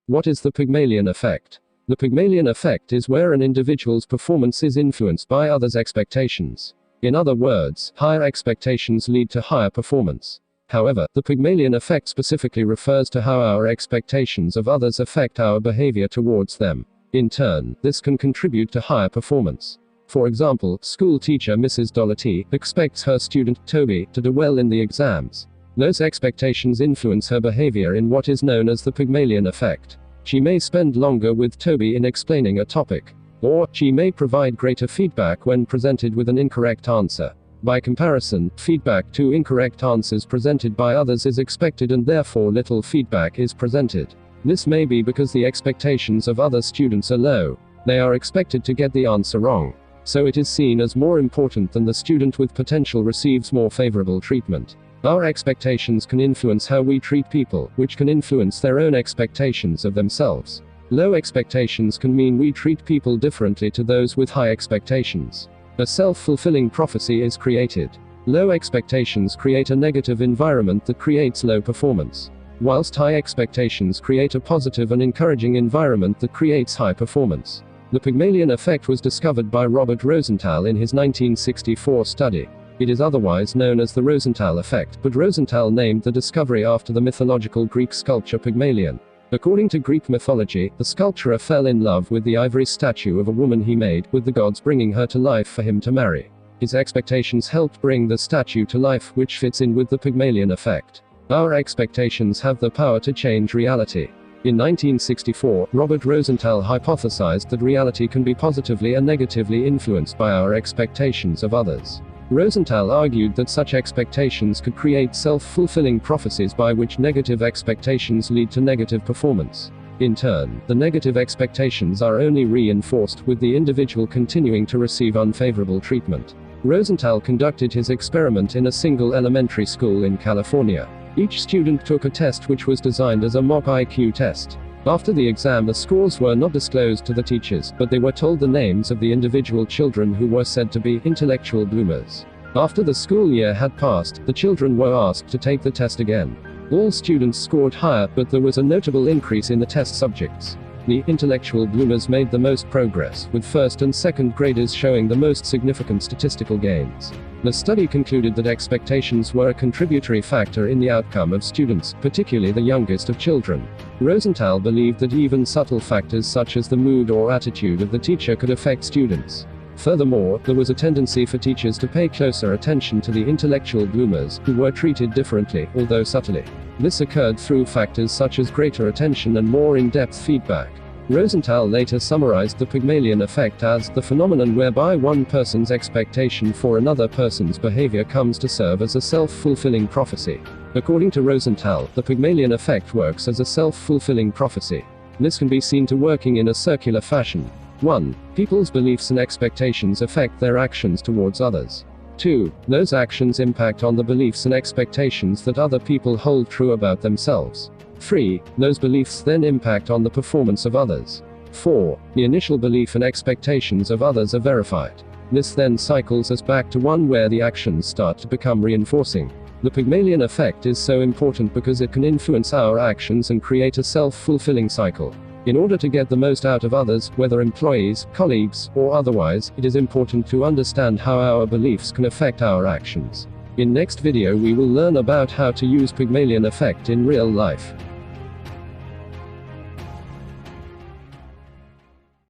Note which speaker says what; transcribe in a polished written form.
Speaker 1: What is the Pygmalion Effect? The Pygmalion Effect is where an individual's performance is influenced by others' expectations. In other words, higher expectations lead to higher performance. However, the Pygmalion Effect specifically refers to how our expectations of others affect our behavior towards them. In turn, this can contribute to higher performance. For example, school teacher Mrs. Doherty expects her student, Toby, to do well in the exams. Those expectations influence her behavior in what is known as the Pygmalion Effect. She may spend longer with Toby in explaining a topic. Or, she may provide greater feedback when presented with an incorrect answer. By comparison, feedback to incorrect answers presented by others is expected and therefore little feedback is presented. This may be because the expectations of other students are low. They are expected to get the answer wrong. So it is seen as more important than the student with potential receives more favorable treatment. Our expectations can influence how we treat people, which can influence their own expectations of themselves. Low expectations can mean we treat people differently to those with high expectations. A self-fulfilling prophecy is created. Low expectations create a negative environment that creates low performance, whilst high expectations create a positive and encouraging environment that creates high performance. The Pygmalion Effect was discovered by Robert Rosenthal in his 1964 study. It is otherwise known as the Rosenthal effect, but Rosenthal named the discovery after the mythological Greek sculpture Pygmalion. According to Greek mythology, the sculptor fell in love with the ivory statue of a woman he made, with the gods bringing her to life for him to marry. His expectations helped bring the statue to life, which fits in with the Pygmalion effect. Our expectations have the power to change reality. In 1964, Robert Rosenthal hypothesized that reality can be positively and negatively influenced by our expectations of others. Rosenthal argued that such expectations could create self-fulfilling prophecies by which negative expectations lead to negative performance. In turn, the negative expectations are only reinforced, with the individual continuing to receive unfavorable treatment. Rosenthal conducted his experiment in a single elementary school in California. Each student took a test which was designed as a mock IQ test. After the exam, the scores were not disclosed to the teachers, but they were told the names of the individual children who were said to be intellectual bloomers. After the school year had passed, the children were asked to take the test again. All students scored higher, but there was a notable increase in the test subjects. The intellectual bloomers made the most progress, with first and second graders showing the most significant statistical gains. The study concluded that expectations were a contributory factor in the outcome of students, particularly the youngest of children. Rosenthal believed that even subtle factors such as the mood or attitude of the teacher could affect students. Furthermore, there was a tendency for teachers to pay closer attention to the intellectual bloomers, who were treated differently, although subtly. This occurred through factors such as greater attention and more in-depth feedback. Rosenthal later summarized the Pygmalion effect as the phenomenon whereby one person's expectation for another person's behavior comes to serve as a self-fulfilling prophecy. According to Rosenthal, the Pygmalion effect works as a self-fulfilling prophecy. This can be seen to working in a circular fashion. 1. People's beliefs and expectations affect their actions towards others. 2. Those actions impact on the beliefs and expectations that other people hold true about themselves. 3. Those beliefs then impact on the performance of others. 4. The initial belief and expectations of others are verified. This then cycles us back to one where the actions start to become reinforcing. The Pygmalion effect is so important because it can influence our actions and create a self-fulfilling cycle. In order to get the most out of others, whether employees, colleagues, or otherwise, it is important to understand how our beliefs can affect our actions. In next video we will learn about how to use Pygmalion effect in real life.